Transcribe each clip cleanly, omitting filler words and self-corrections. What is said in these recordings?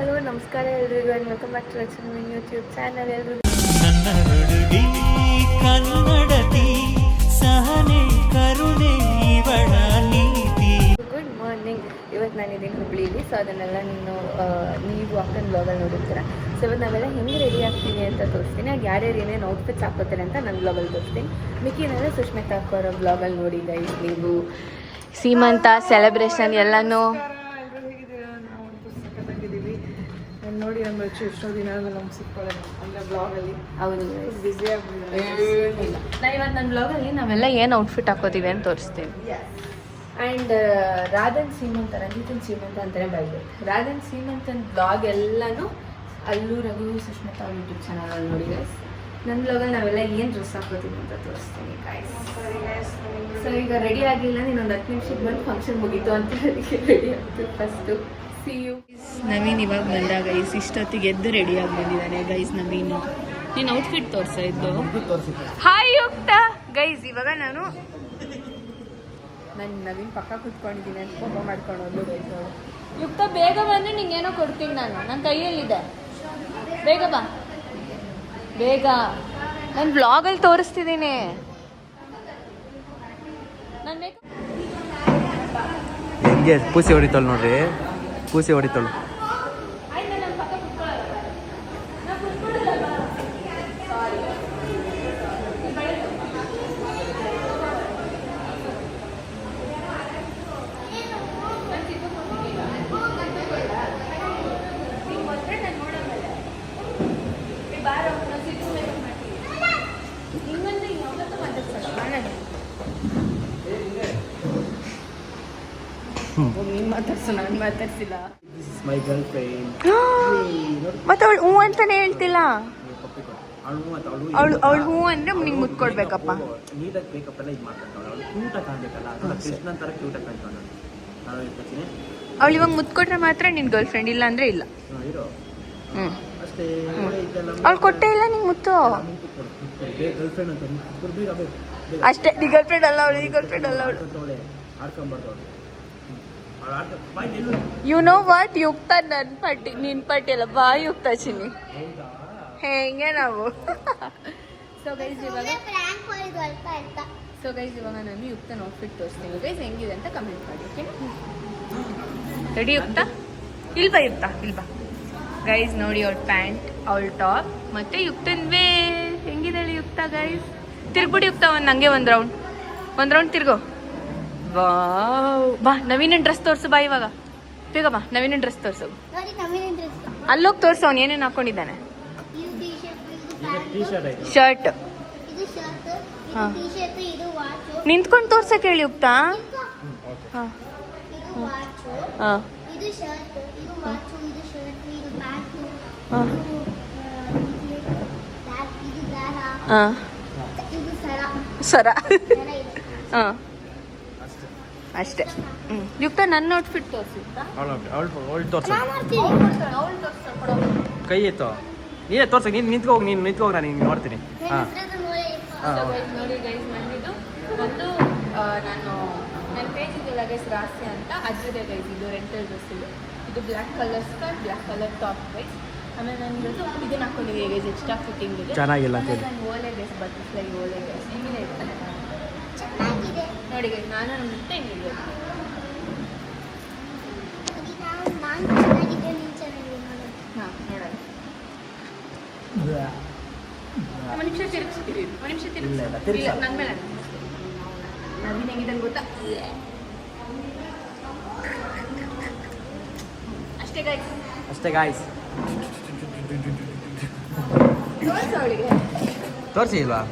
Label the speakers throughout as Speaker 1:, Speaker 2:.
Speaker 1: Hello ನಮಸ್ಕಾರ ಎಲ್ರಿಗೂ and welcome back to Lakshmi YouTube channel. ಎಲ್ರಿಗೂ
Speaker 2: ನನ್ನ ಹುಡುಗಿ ಕನ್ನಡತಿ ಸಹನೆ ಕರುಣೆ ಇವಳ ನೀತಿ.
Speaker 1: Good morning. ಇವತ್ತು ನಾನಿದ್ದೀನಿ ಹುಬ್ಳಿಲಿ, ಸೊ ಅದನ್ನೆಲ್ಲ ನೀವು ಅಕ್ಕನ ಬ್ಲಾಗಲ್ಲಿ ನೋಡಿರ್ತೀರ. ಸೊ ಇವತ್ತು ನಾವೆಲ್ಲ ಹೆಂಗೆ ರೆಡಿ ಆಗ್ತೀವಿ ಅಂತ ತೋರಿಸ್ತೀನಿ. ಆಗ ಯಾರ್ಯಾರು ಏನೇನು ಔಟ್ಫಿಟ್ಸ್ ಹಾಕೋತಾರೆ ಅಂತ ನನ್ನ ಬ್ಲಾಗಲ್ಲಿ ತೋರಿಸ್ತೀನಿ. ಮಿಕ್ಕಿನೆಲ್ಲ ಸುಷ್ಮಿತಾ ಹಾಕೋರೋ ಬ್ಲಾಗಲ್ಲಿ ನೋಡಿ ಗೈಸ್. ನೀವು ಸೀಮಂತ ಸೆಲೆಬ್ರೇಷನ್ ಎಲ್ಲನೂ
Speaker 3: ನೋಡಿ ನಮ್ಮ ಎಷ್ಟೋ ದಿನ ನಮ್ಗೆ ಸಿಕ್ಕೊಳ್ಳೋಣ ಅಂದರೆ ಬ್ಲಾಗಲ್ಲಿ.
Speaker 1: ಹೌದು,
Speaker 3: ಬ್ಯುಸಿ ಆಗ್ಬಿಟ್ಟಿದೆ.
Speaker 1: ನಾನು ಇವತ್ತು ನನ್ನ ಬ್ಲಾಗಲ್ಲಿ ನಾವೆಲ್ಲ ಏನು ಔಟ್ಫಿಟ್ ಹಾಕೋತೀವಿ ಅಂತ ತೋರಿಸ್ತೀನಿ. ಆ್ಯಂಡ್ ರಾಧನ್ ಸೀಮಂತ, ರಂಜಿತನ್ ಸೀಮಂತ ಅಂತಲೇ ಬೈಬೇಕು. ರಾಧನ್ ಸೀಮಂತನ ಬ್ಲಾಗ್ ಎಲ್ಲನೂ ಅಲ್ಲೂ ರಘು ಸುಷ್ಮಿತಾ ಯೂಟ್ಯೂಬ್ ಚಾನಲಲ್ಲಿ ನೋಡಿ ಗೈಸ್. ನನ್ನ ಬ್ಲಾಗಲ್ಲಿ ನಾವೆಲ್ಲ ಏನು ಡ್ರೆಸ್ ಹಾಕೋತೀವಿ ಅಂತ ತೋರಿಸ್ತೀನಿ ಗೈಸ್. ಸೊ ಈಗ ರೆಡಿ ಆಗಿಲ್ಲ, ನೀನೊಂದು 10 ನಿಮಿಷಕ್ಕೆ ಬಂದು ಫಂಕ್ಷನ್ ಮುಗೀತು ಅಂತ ಅದಕ್ಕೆ ರೆಡಿ ಆಗ್ತೀವಿ ಫಸ್ಟು. C you. ನವೀನ್ ಇವಾಗ ಬಂದ ಗೈಸ್. ಇಷ್ಟೊತ್ತಿಗೆ ಎದ್ದು ರೆಡಿಯಾಗಿ ಬಂದಿದ್ದಾನೆ ಗೈಸ್ ನವೀನು. ನೀನು ಔಟ್ಫಿಟ್ ತೋರಿಸ್ತಾ ಇದ್ದು. ಹಾಯ್ ಯುಕ್ತ ಗೈಸ್. ಇವಾಗ ನಾನು ನವೀನ್ ಪಕ್ಕ ಕೂತ್ಕೊಂಡಿದ್ದೀನಿ ಅಂತ ಕೋಪ ಮಾಡ್ಕೊಂಡು ಹೋದ್ರು ಗೈಸ್ ಅವರು. ಯುಕ್ತ ಬೇಗ ಬಂದರೆ ನಿಂಗೇನೋ ಕೊಡ್ತೀನಿ ನಾನು, ನನ್ನ ಕೈಯಲ್ಲಿದೆ. ಬೇಗ ಬಾ, ಬೇಗ. ನಾನು ಬ್ಲಾಗಲ್ಲಿ ತೋರಿಸ್ತಿದ್ದೀನಿ. ನಾನು ಬೇಗ
Speaker 2: ಹೆಂಗೆ ಪೂಸಿ ಹೊಡಿತಾಳೆ ನೋಡ್ರಿ, ಪೂಸಿ ಹೊಡಿತಾಳು.
Speaker 1: ನೀನು ಮಾತಾಡ್ಸು, ನಾನು ಮಾತಾಡ್ಸಿಲ್ಲ.
Speaker 2: ಮೈ ಗರ್ಲ್ ಫ್ರೆಂಡ್.
Speaker 1: ಮತ್ತೆ ಅವಳು ಹ್ಞೂ ಅಂತಾನೆ ಹೇಳ್ತಿಲ್ಲ. ಅವಳು ಹ್ಞೂ ಅಂದ್ರೆ ನಿಂಗೆ ಮುತ್ಕೊಡ್ಬೇಕಪ್ಪ.
Speaker 2: ನೀಟಾಗಿ ಮೇಕಪ್ ಎಲ್ಲ ಇದು ಮಾಡ್ತಾಳೆ. ಅವಳು ಕ್ಯೂಟಾಗಿ ಕಾಣಬೇಕಲ್ಲ, ಕೃಷ್ಣನ್ ಥರ ಕ್ಯೂಟಾಗಿ ಕಾಣ್ತಾಳೆ. ನಾನು ಹೇಳ್ತೀನಿ
Speaker 1: ಅವಳು ಇವಾಗ ಮುತ್ಕೊಟ್ರೆ ಮಾತ್ರ ನಿನ್ನ ಗರ್ಲ್ ಫ್ರೆಂಡ್, ಇಲ್ಲ ಅಂದ್ರೆ ಇಲ್ಲ.
Speaker 2: ಇರೋ
Speaker 1: ಹ್ಞೂ
Speaker 2: ಅಷ್ಟೇ.
Speaker 1: ಅವಳು ಕೊಟ್ಟೇ ಇಲ್ಲ ನಿಂಗೆ ಮುತ್ತು.
Speaker 2: ಗರ್ಲ್ ಫ್ರೆಂಡ್ ಅಂತ ಬೇಗ ಬೇಕು
Speaker 1: ಅಷ್ಟೇ. ನೀ ಗರ್ಲ್ ಫ್ರೆಂಡ್ ಅಲ್ಲ ಅವಳು, ಈ ಗರ್ಲ್ ಫ್ರೆಂಡ್ ಅಲ್ಲ ಅವಳು.
Speaker 2: ಆಡ್ಕೊಂಬಾರ್ದು ಅವಳು.
Speaker 1: ಯು ನೋ ವಾಟ್, ಯುಕ್ತ ನನ್ನ ಪಟ್ಟಿ ನಿನ್ನ ಪಟ್ಟಿ ಅಲ್ಲ, ಬಾ ಯುಕ್ತ ಚಿನ್ನಿ. ಹೆಂಗೆ ನಾವು. ಸೊ ಗೈಸ್ ಇವಾಗ ನಾನು ಯುಕ್ತನ ಔಟ್ಫಿಟ್ ತೋರಿಸ್ತೀನಿ ಗೈಸ್. ಹೆಂಗಿದೆ ಅಂತ ಕಮೆಂಟ್ ಮಾಡಿ, ಓಕೆನಾ? ರೆಡಿ ಯುಕ್ತ? ಇಲ್ಬಾ ಯುಕ್ತ, ಇಲ್ಬಾ ಗೈಸ್. ನೋಡಿ ಅವಳ ಪ್ಯಾಂಟ್, ಅವಳ ಟಾಪ್, ಮತ್ತೆ ಯುಕ್ತನ್ ವೇ ಹೆಂಗಿದ್ದಾಳೆ ಯುಕ್ತ ಗೈಸ್. ತಿರ್ಗ್ಬಿಡಿ ಯುಕ್ತ ನಂಗೆ ಒಂದು ರೌಂಡ್ ತಿರ್ಗೋ. ವಾವ್, ಬಾ ನವೀನನ್ ಡ್ರೆಸ್ ತೋರಿಸು ಬಾ. ಇವಾಗ ಬೇಗ ಬಾ, ನವೀನನ್ ಡ್ರೆಸ್ ತೋರಿಸು. ಅಲ್ಲೋಗಿ ತೋರಿಸು ಅವ್ನು ಏನೇನು ಹಾಕೊಂಡಿದ್ದಾನೆ. ಶರ್ಟ್. ನಿಂತ್ಕೊಂಡು ತೋರ್ಸಕ್ಕೆ ಹೇಳಿ ಯುಕ್ತ. ಹಾಂ ಹಾಂ ಹಾಂ ಸರ. ಹಾಂ ಅಷ್ಟೇ. ಯುಕ್ತ ನನ್ನ ಔಟ್ಫಿಟ್ ತೋರಿಸಿ.
Speaker 2: ಕೈ ಎತ್ತೋ, ನೀನೇ ತೋರ್ಸ. ನೀನು ನಿಂತ್ಕೋಗಿ, ನೀನು ನಿಂತ್ಕೋಗಿ, ನಾನು ನಿಂಗೆ ನೋಡ್ತೀನಿ. ಹಾಂ
Speaker 1: ನೋಡಿ ಗೈಸ್, ನಂದಿದ್ದು ಒಂದು ನಾನು ನನ್ನ ಪೇಜ್ ಇದೆಲ್ಲ ಗೈಸ್ ರಾಸ್ಯ ಅಂತ ಅದ್ರದ್ದೇ ಗೈಸ್. ಇದು ರೆಂಟಲ್ ಡ್ರೆಸ್. ಇದು black colour skirt, black colour top guys. ಆಮೇಲೆ ನಾನು ಇದನ್ನು ಹಾಕೊಂಡಿದ್ದೀವಿ ಗೈಸ್, ಎಕ್ಸ್ಟ್ರಾ ಫಿಟ್ಟಿಂಗ್ ಇದೆ.
Speaker 2: ಚೆನ್ನಾಗಿಲ್ಲ
Speaker 1: ನಾನು ಓಲೆ ಗೈಸ್, ಬಟರ್ಫ್ಲೈ ಓಲೆ ಗೈಸ್. ಹೆಂಗಿದೆ ಇರ್ತಾನೆ ನೋಡಿ ಗೈಸ್. ನಾನು ನಮ್ಮ ಮುಟ್ಟೆ ಹೆಂಗಿದೆ. ಹಾಂ ನೋಡೋಣ. ಒಂದು ನಿಮಿಷ ತಿರುಗಿಸ್ತೀವಿ, ಒಂದು ನಿಮಿಷ ತಿರುಗಿಸಿ ನನ್ನ ಮೇಲೆ. ನವೀನ್ ಹೆಂಗಿದೆ ಗೊತ್ತಾ? ಅಷ್ಟೇ ಗಾಯ್ಸ್,
Speaker 2: ಅಷ್ಟೇ ಗಾಯ್ಸ್.
Speaker 1: ತೋರಿಸು ಅವಳಿಗೆ.
Speaker 2: ತೋರಿಸಿ ಇಲ್ವಾ?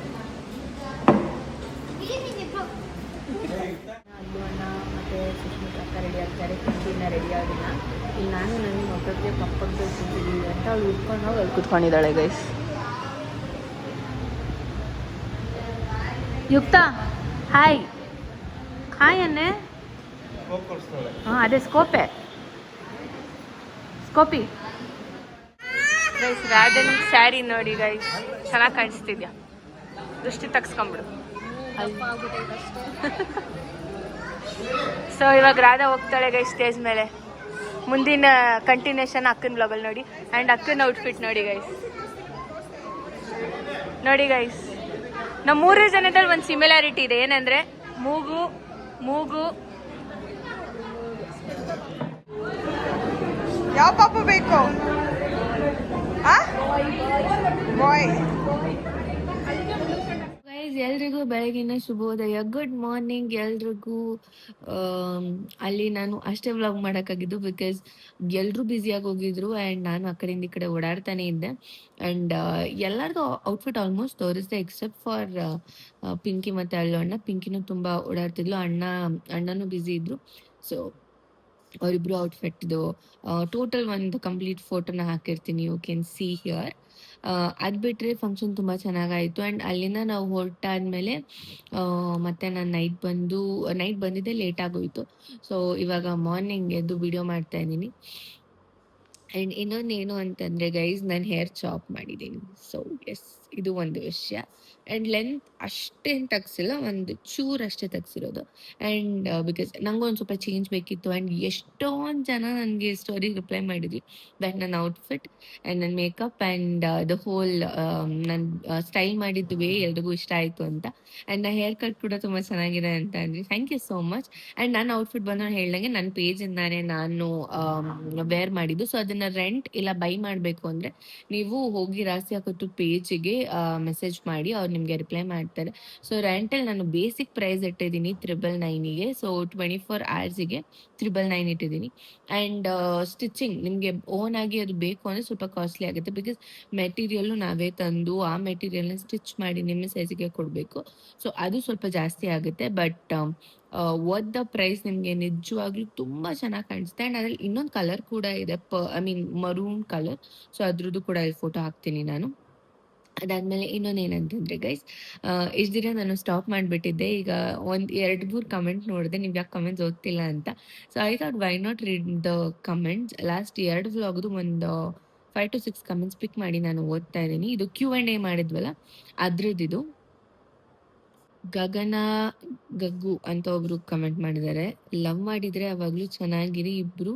Speaker 1: ಅಣ್ಣ ಮತ್ತು ಸುಷ್ಮಿತಾ ಅಕ್ಕ ರೆಡಿ ಆಗ್ತಾರೆ, ಖುಷಿನ ರೆಡಿ ಆಗಿಲ್ಲ. ಇಲ್ಲಿ ನಾನು ನನಗೆ ಒಬ್ಬೊಬ್ಬರಿಗೆ ಪಪ್ಪಕ್ಕೆ ಕೂತಿದ್ದೀವಿ ಅಂತ ಅವಳು ಉಟ್ಕೊಂಡು ಹೋಗಿ ಅಲ್ಲಿ ಕೂತ್ಕೊಂಡಿದ್ದಾಳೆ ಗೈಸ್. ಯುಕ್ತ ಹಾಯ್ ಹಾಯ್ ಅನ್ನೆ. ಹಾಂ ಅದೇ ಸ್ಕೋಪಿ ಗೈಸ್. ರಾಧನ್ ಸ್ಯಾರಿ ನೋಡಿ ಗೈಸ್, ಚೆನ್ನಾಗಿ ಕಾಣಿಸ್ತಿದ್ಯಾ? ದೃಷ್ಟಿ ತಗ್ಸ್ಕೊಂಬಿಡು. ಸೊ ಇವಾಗ ರಾಧಾ ಹೋಗ್ತಾಳೆ ಗೈಸ್ ಸ್ಟೇಜ್ ಮೇಲೆ. ಮುಂದಿನ ಕಂಟಿನ್ಯೂಷನ್ ಅಕ್ಕನ ಬ್ಲಾಗಲ್ಲಿ ನೋಡಿ. ಆ್ಯಂಡ್ ಅಕ್ಕನ ಔಟ್ಫಿಟ್ ನೋಡಿ ಗೈಸ್, ನೋಡಿ ಗೈಸ್, ನಮ್ಮ ಮೂರೇ ಜನದಲ್ಲಿ ಒಂದು ಸಿಮಿಲಾರಿಟಿ ಇದೆ. ಏನಂದ್ರೆ ಮೂಗು ಮೂಗು
Speaker 3: ಯಾವ ಪಾಪು ಬೇಕು? ಬಾಯ್.
Speaker 1: ಗೈಸ್, ಎಲ್ರಿಗೂ ಬೆಳಗಿನ ಶುಭೋದಯ, ಗುಡ್ ಮಾರ್ನಿಂಗ್ ಎಲ್ರಿಗೂ. ಅಲ್ಲಿ ನಾನು ಅಷ್ಟೇ ವ್ಲಾಗ್ ಮಾಡೋಕ್ಕಾಗಿದ್ದು ಬಿಕಾಸ್ ಎಲ್ಲರೂ ಬ್ಯುಸಿಯಾಗಿ ಹೋಗಿದ್ರು ಆ್ಯಂಡ್ ನಾನು ಆ ಕಡೆಯಿಂದ ಈ ಕಡೆ ಓಡಾಡ್ತಾನೆ ಇದ್ದೆ. ಆ್ಯಂಡ್ ಎಲ್ಲರಿಗೂ ಔಟ್ಫಿಟ್ ಆಲ್ಮೋಸ್ಟ್ ತೋರಿಸ್ದೆ ಎಕ್ಸೆಪ್ಟ್ ಫಾರ್ ಪಿಂಕಿ ಮತ್ತು ಅಣ್ಣ. ಪಿಂಕಿನೂ ತುಂಬ ಓಡಾಡ್ತಿದ್ಲು, ಅಣ್ಣನೂ ಬ್ಯುಸಿ ಇದ್ರು. ಸೊ ಅವರಿಬ್ರು ಔಟ್ಫಿಟ್ದು ಟೋಟಲ್ ಒಂದು ಕಂಪ್ಲೀಟ್ ಫೋಟೋನ ಹಾಕಿರ್ತೀನಿ, ಯು ಕ್ಯಾನ್ ಸಿ ಹಿಯರ್. ಅದು ಬಿಟ್ಟರೆ ಫಂಕ್ಷನ್ ತುಂಬ ಚೆನ್ನಾಗಾಯಿತು. ಆ್ಯಂಡ್ ಅಲ್ಲಿಂದ ನಾವು ಹೊರಟಾದ್ಮೇಲೆ ಮತ್ತೆ ನಾನು ನೈಟ್ ಬಂದಿದ್ದೆ, ಲೇಟ್ ಆಗೋಯಿತು. ಸೊ ಇವಾಗ ಮಾರ್ನಿಂಗ್ ಎದ್ದು ವಿಡಿಯೋ ಮಾಡ್ತಾ ಇದ್ದೀನಿ. ಆ್ಯಂಡ್ ಇನ್ನೊಂದೇನು ಅಂತಂದರೆ ಗೈಸ್, ನಾನು ಹೇರ್ ಚಾಪ್ ಮಾಡಿದ್ದೀನಿ. ಸೊ ಎಸ್, ಇದು ಒಂದು ವಿಷಯ. ಆ್ಯಂಡ್ ಲೆಂತ್ ಅಷ್ಟೇನು ತೆಗ್ಸಿಲ್ಲ, ಒಂದು ಚೂರು ಅಷ್ಟೇ ತೆಗ್ಸಿರೋದು. ಆ್ಯಂಡ್ ಬಿಕಾಸ್ ನಂಗೆ ಒಂದು ಸ್ವಲ್ಪ ಚೇಂಜ್ ಬೇಕಿತ್ತು. ಆ್ಯಂಡ್ ಎಷ್ಟೊಂದು ಜನ ನನಗೆ ಸ್ಟೋರಿಗೆ ರಿಪ್ಲೈ ಮಾಡಿದ್ವಿ ದಟ್ ನನ್ನ ಔಟ್ಫಿಟ್ ಆ್ಯಂಡ್ ನನ್ನ ಮೇಕಪ್ ಆ್ಯಂಡ್ ದ ಹೋಲ್ ನನ್ನ ಸ್ಟೈಲ್ ಮಾಡಿದ್ದು ವೇ ಎಲ್ರಿಗೂ ಇಷ್ಟ ಆಯಿತು ಅಂತ. ಆ್ಯಂಡ್ ನನ್ನ ಹೇರ್ ಕಟ್ ಕೂಡ ತುಂಬ ಚೆನ್ನಾಗಿದೆ ಅಂತ ಅಂದ್ರಿ. Thank you so much. And ನನ್ನ ಔಟ್ಫಿಟ್ ಬಂದು ಹೇಳ್ದಂಗೆ ನನ್ನ ಪೇಜಿಂದಾನೇ ನಾನು ವೇರ್ ಮಾಡಿದ್ದು. ಸೊ ಅದನ್ನು ರೆಂಟ್ ಇಲ್ಲ ಬೈ ಮಾಡಬೇಕು ಅಂದರೆ ನೀವು ಹೋಗಿ ರಾಸಿ ಹಾಕೋದು ಪೇಜಿಗೆ ಮೆಸೇಜ್ ಮಾಡಿ, ಅವ್ರು ನಿಮಗೆ ರಿಪ್ಲೈ ಮಾಡ್ತಾರೆ. ಸೊ ರೆಂಟಲ್ಲಿ ನಾನು ಬೇಸಿಕ್ ಪ್ರೈಸ್ ಇಟ್ಟಿದ್ದೀನಿ 999ಗೆ. ಸೊ 24 hours-ಗೆ 999 ಇಟ್ಟಿದ್ದೀನಿ. ಆ್ಯಂಡ್ ಸ್ಟಿಚಿಂಗ್ ನಿಮಗೆ ಓನ್ ಆಗಿ ಅದು ಬೇಕು ಅಂದರೆ ಸ್ವಲ್ಪ ಕಾಸ್ಟ್ಲಿ ಆಗುತ್ತೆ, ಬಿಕಾಸ್ ಮೆಟೀರಿಯಲ್ಲು ನಾವೇ ತಂದು ಆ ಮೆಟೀರಿಯಲ್ನ ಸ್ಟಿಚ್ ಮಾಡಿ ನಿಮ್ಮ ಸೈಜಿಗೆ ಕೊಡಬೇಕು. ಸೊ ಅದು ಸ್ವಲ್ಪ ಜಾಸ್ತಿ ಆಗುತ್ತೆ. But worth the price. ನಿಮಗೆ ನಿಜವಾಗ್ಲೂ ತುಂಬ ಚೆನ್ನಾಗಿ ಕಾಣಿಸುತ್ತೆ. ಆ್ಯಂಡ್ ಅದರಲ್ಲಿ ಇನ್ನೊಂದು ಕಲರ್ ಕೂಡ ಇದೆ, ಮರೂನ್ ಕಲರ್. ಸೊ ಅದ್ರದ್ದು ಕೂಡ ಇಲ್ಲಿ ಫೋಟೋ ಹಾಕ್ತೀನಿ ನಾನು. ಅದಾದಮೇಲೆ ಇನ್ನೊಂದೇನಂತಂದರೆ ಗೈಸ್, ಇಷ್ಟು ದಿನ ನಾನು ಸ್ಟಾಪ್ ಮಾಡಿಬಿಟ್ಟಿದ್ದೆ. ಈಗ 2-3 ಕಮೆಂಟ್ ನೋಡಿದೆ, ನೀವು ಯಾಕೆ ಕಮೆಂಟ್ಸ್ ಓದ್ತಿಲ್ಲ ಅಂತ. So I thought why not read the comments. Last 2 ವ್ಲಾಗ್ದು ಒಂದು 5 to 6 ಕಮೆಂಟ್ಸ್ ಪಿಕ್ ಮಾಡಿ ನಾನು ಓದ್ತಾ ಇದ್ದೀನಿ. ಇದು Q&A ಮಾಡಿದ್ವಲ್ಲ ಅದ್ರದ್ದು. ಗಗು ಅಂತ ಒಬ್ರು ಕಮೆಂಟ್ ಮಾಡಿದ್ದಾರೆ, ಲವ್ ಮಾಡಿದರೆ ಯಾವಾಗಲೂ ಚೆನ್ನಾಗಿರಿ, ಇಬ್ಬರು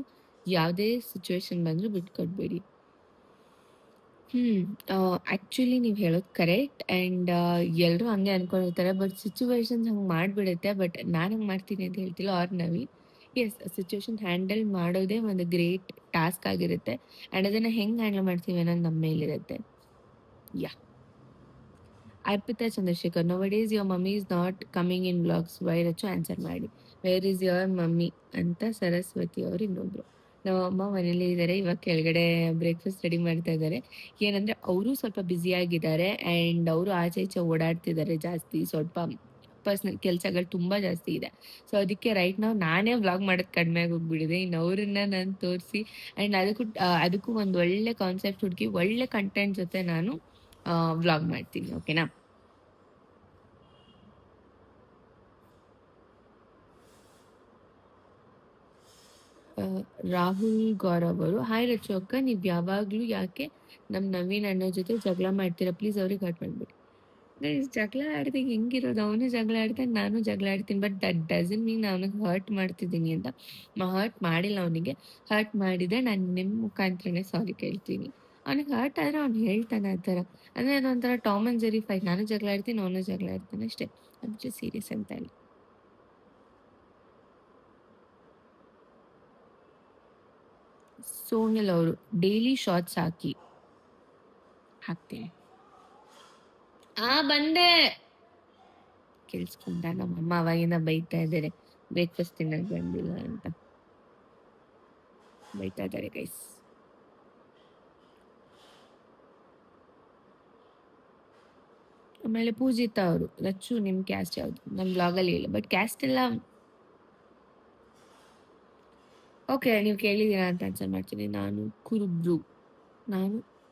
Speaker 1: ಯಾವುದೇ ಸಿಚುವೇಶನ್ ಬಂದರೂ ಬಿಟ್ಕೊಡ್ಬೇಡಿ. ಆ್ಯಕ್ಚುಲಿ ನೀವು ಹೇಳೋದು ಕರೆಕ್ಟ್. ಆ್ಯಂಡ್ ಎಲ್ಲರೂ ಹಂಗೆ ಅಂದ್ಕೊಂಡಿರ್ತಾರೆ, ಬಟ್ ಸಿಚುವೇಶನ್ಸ್ ಹಂಗೆ ಮಾಡಿಬಿಡುತ್ತೆ. ಬಟ್ ನಾನು ಹಂಗೆ ಮಾಡ್ತೀನಿ ಅಂತ ಹೇಳ್ತಿಲ್ಲ, R Naveen. Yes, situation handle ಮಾಡೋದೇ ಒಂದು ಗ್ರೇಟ್ ಟಾಸ್ಕ್ ಆಗಿರುತ್ತೆ. ಆ್ಯಂಡ್ ಅದನ್ನು ಹೆಂಗೆ ಹ್ಯಾಂಡಲ್ ಮಾಡ್ತೀವಿ ಅನ್ನೋದು ನಮ್ಮ ಮೇಲಿರುತ್ತೆ. Yeah. Arpita Chandrashekhar, no does your mummy is not coming in blogs, ವೈರಚ್ಚು ಆನ್ಸರ್ ಮಾಡಿ. ವೇರ್ ಈಸ್ ಯುವರ್ ಮಮ್ಮಿ ಅಂತ ಸರಸ್ವತಿ ಅವರು ಇನ್ನೊಬ್ರು. ನಮ್ಮ ಅಮ್ಮ ಮನೇಲಿ ಇದ್ದಾರೆ, ಇವಾಗ ಕೆಳಗಡೆ ಬ್ರೇಕ್ಫಾಸ್ಟ್ ರೆಡಿ ಮಾಡ್ತಾ ಇದ್ದಾರೆ. ಏನಂದರೆ ಅವರು ಸ್ವಲ್ಪ ಬ್ಯುಸಿಯಾಗಿದ್ದಾರೆ ಆ್ಯಂಡ್ ಅವರು ಆಚೆ ಈಚೆ ಓಡಾಡ್ತಿದ್ದಾರೆ ಜಾಸ್ತಿ. ಸ್ವಲ್ಪ ಪರ್ಸ್ನಲ್ ಕೆಲಸಗಳು ತುಂಬ ಜಾಸ್ತಿ ಇದೆ. ಸೊ ಅದಕ್ಕೆ ರೈಟ್ ನಾವು ನಾನೇ ವ್ಲಾಗ್ ಮಾಡೋದು ಕಡಿಮೆ ಆಗೋಗ್ಬಿಟ್ಟಿದೆ. ಇನ್ನು ಅವ್ರನ್ನ ನಾನು ತೋರಿಸಿ ಆ್ಯಂಡ್ ಅದಕ್ಕೂ ಒಂದು ಒಳ್ಳೆ ಕಾನ್ಸೆಪ್ಟ್ ಹುಡುಕಿ ಒಳ್ಳೆ ಕಂಟೆಂಟ್ ಜೊತೆ ನಾನು ವ್ಲಾಗ್ ಮಾಡ್ತೀನಿ. ಓಕೆನಾ? ರಾಹುಲ್ ಗೌರವ್ ಅವರು, ಹಾಯ್ ರಚು ಅಕ್ಕ, ನೀವು ಯಾವಾಗಲೂ ಯಾಕೆ ನಮ್ಮ ನವೀನ್ ಅಣ್ಣ ಜೊತೆ ಜಗಳ ಮಾಡ್ತೀರಾ? ಪ್ಲೀಸ್ ಅವ್ರಿಗೆ ಹರ್ಟ್ ಮಾಡಿಬಿಡಿ. ಜಗಳ ಆಡಿದಾಗ ಹೆಂಗಿರೋದು, ಅವನು ಜಗಳ ಆಡ್ತಾನೆ, ನಾನು ಜಗಳ ಆಡ್ತೀನಿ. ಬಟ್ ದಟ್ ಡಸನ್ ಮೀನ್ ಅವನಿಗೆ ಹರ್ಟ್ ಮಾಡ್ತಿದ್ದೀನಿ ಅಂತ. ಹರ್ಟ್ ಮಾಡಿಲ್ಲ ಅವನಿಗೆ. ಹರ್ಟ್ ಮಾಡಿದರೆ ನಾನು ನಿಮ್ಮ ಮುಖಾಂತರನೇ ಸಾರಿ ಕೇಳ್ತೀನಿ. ಅವನಿಗೆ ಹರ್ಟ್ ಆದರೆ ಅವ್ನು ಹೇಳ್ತಾನೆ ಆ ಥರ. ಅಂದರೆ ಅದೊಂಥರ ಟಾಮ್ ಆ್ಯಂಡ್ ಜೆರಿ ಫೈಟ್. ನಾನು ಜಗಳ ಆಡ್ತೀನಿ, ಅವನು ಜಗಳ ಆಡ್ತಾನೆ, ಅಷ್ಟೇ. ಅದು ಸೀರಿಯಸ್ ಅಂತ ಇಲ್ಲ. ಸೋಹೆಲ್ ಅವರು, ಡೈಲಿ ಶಾರ್ಟ್ಸ್ ಹಾಕ್ತೀನಿ. ಬಂದೆ ಕೇಳಿಸ್ಕೊಂಡ. ನಮ್ಮಮ್ಮ ಅವಾಗಿಂದ ಬೈತಾ ಇದ್ದಾರೆ, ಬ್ರೇಕ್ಫಾಸ್ಟ್ ತಿನ್ನೋಕೆ ಬಂದಿಲ್ಲ ಅಂತ ಬೈತಾ ಇದ್ದಾರೆ ಗೈಸ್. ಆಮೇಲೆ ಪೂಜಿತಾ ಅವರು, ರಚ್ಚು ನಿಮ್ಮ ಕ್ಯಾಸ್ಟ್ ಯಾವುದು? ನಮ್ಮ ಬ್ಲಾಗಲ್ಲಿ ಇಲ್ಲ, ಬಟ್ ಕ್ಯಾಸ್ಟ್ ಎಲ್ಲ ಓಕೆ ನೀವು ಕೇಳಿದ್ದೀರಾ ಅಂತ ಆನ್ಸರ್ ಮಾಡ್ತೀನಿ. ನಾನು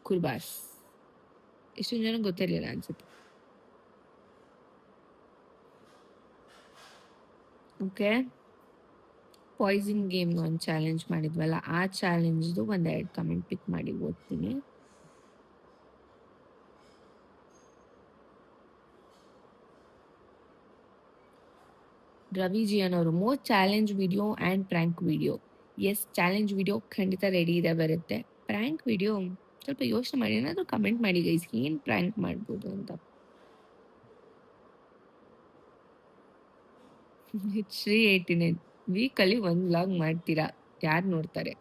Speaker 1: ಕುರ್ಬಾಸ್. ಇಷ್ಟೊಂದು ಜನ ಗೊತ್ತಿರಲಿಲ್ಲ ಅನ್ಸುತ್ತೆ. ಓಕೆ, ಪಾಯ್ಸನ್ ಗೇಮ್ ಒಂದು ಚಾಲೆಂಜ್ ಮಾಡಿದ್ವಲ್ಲ, ಆ ಚಾಲೆಂಜ್ದು 1-2 ಕಮೆಂಟ್ ಪಿಕ್ ಮಾಡಿ ಓದ್ತೀನಿ. ರವಿ ಜಿಯನ್ ಅವರು, most challenge video and prank video yes, challenge video ಖಂಡಿತ ರೆಡಿ ಇದೆ, ಬರುತ್ತೆ. ಪ್ರ್ಯಾಂಕ್ ವಿಡಿಯೋ ಸ್ವಲ್ಪ ಯೋಚನೆ ಮಾಡಿ, ಏನಾದರೂ ಕಮೆಂಟ್ ಮಾಡಿ ಗೈಸ್, ಏನು ಪ್ರ್ಯಾಂಕ್ ಮಾಡ್ಬೋದು ಅಂತ. ಶ್ರೀ 89 ವೀಕಲ್ಲಿ ಒಂದು ವ್ಲಾಗ್ ಮಾಡ್ತೀರಾ, ಯಾರು ನೋಡ್ತಾರೆ?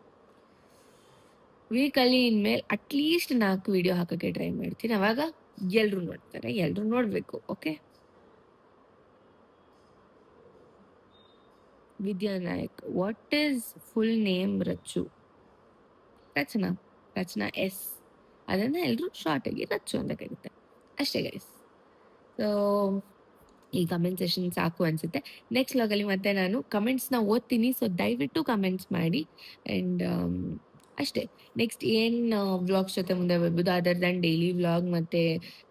Speaker 1: ವೀಕಲ್ಲಿ ಇನ್ಮೇಲೆ ಅಟ್ಲೀಸ್ಟ್ 4 ವಿಡಿಯೋ ಹಾಕೋಕ್ಕೆ ಟ್ರೈ ಮಾಡ್ತೀನಿ, ಅವಾಗ ಎಲ್ಲರೂ ನೋಡ್ತಾರೆ, ಎಲ್ಲರೂ ನೋಡಬೇಕು. Okay. Vidyanayak, what is full name? Rachana. Rachana S. ಅದನ್ನು ಎಲ್ಲರೂ ಶಾರ್ಟಾಗಿ ರಚ್ಚು ಅಂತ ಕರೀತೆ, ಅಷ್ಟೇ ಗೈಸ್. ಸೊ ಈ ಕಮೆಂಟ್ ಸೆಷನ್ ಸಾಕು ಅನಿಸುತ್ತೆ. ನೆಕ್ಸ್ಟ್ ವ್ಲಾಗಲ್ಲಿ ಮತ್ತೆ ನಾನು ಕಮೆಂಟ್ಸ್ನ ಓದ್ತೀನಿ, ಸೊ ದಯವಿಟ್ಟು ಕಮೆಂಟ್ಸ್ ಮಾಡಿ. ಆ್ಯಂಡ್ ಅಷ್ಟೇ. ನೆಕ್ಸ್ಟ್ ಏನು ವ್ಲಾಗ್ಸ್ ಜೊತೆ ಮುಂದೆ ಬರ್ಬೋದು ಅದರ್ ದ್ಯಾನ್ ಡೈಲಿ ವ್ಲಾಗ್, ಮತ್ತು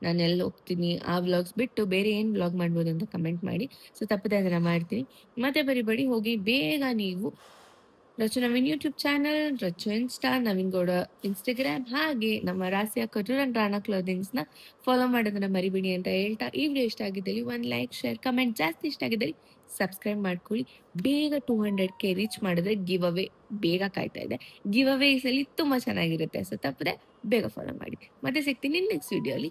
Speaker 1: ನಾನು ಎಲ್ಲಿ ಹೋಗ್ತೀನಿ ಆ ವ್ಲಾಗ್ಸ್ ಬಿಟ್ಟು ಬೇರೆ ಏನು ವ್ಲಾಗ್ ಮಾಡ್ಬೋದು ಅಂತ ಕಮೆಂಟ್ ಮಾಡಿ. ಸೊ ತಪ್ಪದೆ ಅದನ್ನು ಮಾಡ್ತೀನಿ. ಮತ್ತೆ ಬರೀ ಹೋಗಿ ಬೇಗ ನೀವು Rachu Naveen YouTube channel, Rachu insta, Naveen Gowda Instagram, ಹಾಗೆ ನಮ್ಮ ರಾಸಿಯಾ ಕಟೂರ್ ಅಂಡ್ ರಾಣಾ ಕ್ಲೋದಿಂಗ್ಸ್ನ ಫಾಲೋ ಮಾಡೋದನ್ನ ಮರಿಬೇಡಿ ಅಂತ ಹೇಳ್ತಾ, ಈ ವಿಡಿಯೋ ಇಷ್ಟ ಆಗಿದ್ದಲ್ಲಿ 1 ಲೈಕ್, ಶೇರ್, ಕಮೆಂಟ್, ಜಾಸ್ತಿ ಇಷ್ಟ ಆಗಿದ್ದಲ್ಲಿ ಸಬ್ಸ್ಕ್ರೈಬ್ ಮಾಡ್ಕೊಳ್ಳಿ. ಬೇಗ 200K ರೀಚ್ ಮಾಡಿದ್ರೆ ಗಿವ್ ಅವೇ ಬೇಗ ಕಾಯ್ತಾ ಇದೆ. ಗಿವ್ ಅವೇ ಈ ಸಲ ತುಂಬ ಚೆನ್ನಾಗಿರುತ್ತೆ. ಸೊ ತಪ್ಪದೆ ಬೇಗ ಫಾಲೋ ಮಾಡಿ. ಮತ್ತೆ ಸಿಗ್ತೀನಿ ನೆಕ್ಸ್ಟ್ ವಿಡಿಯೋಲಿ.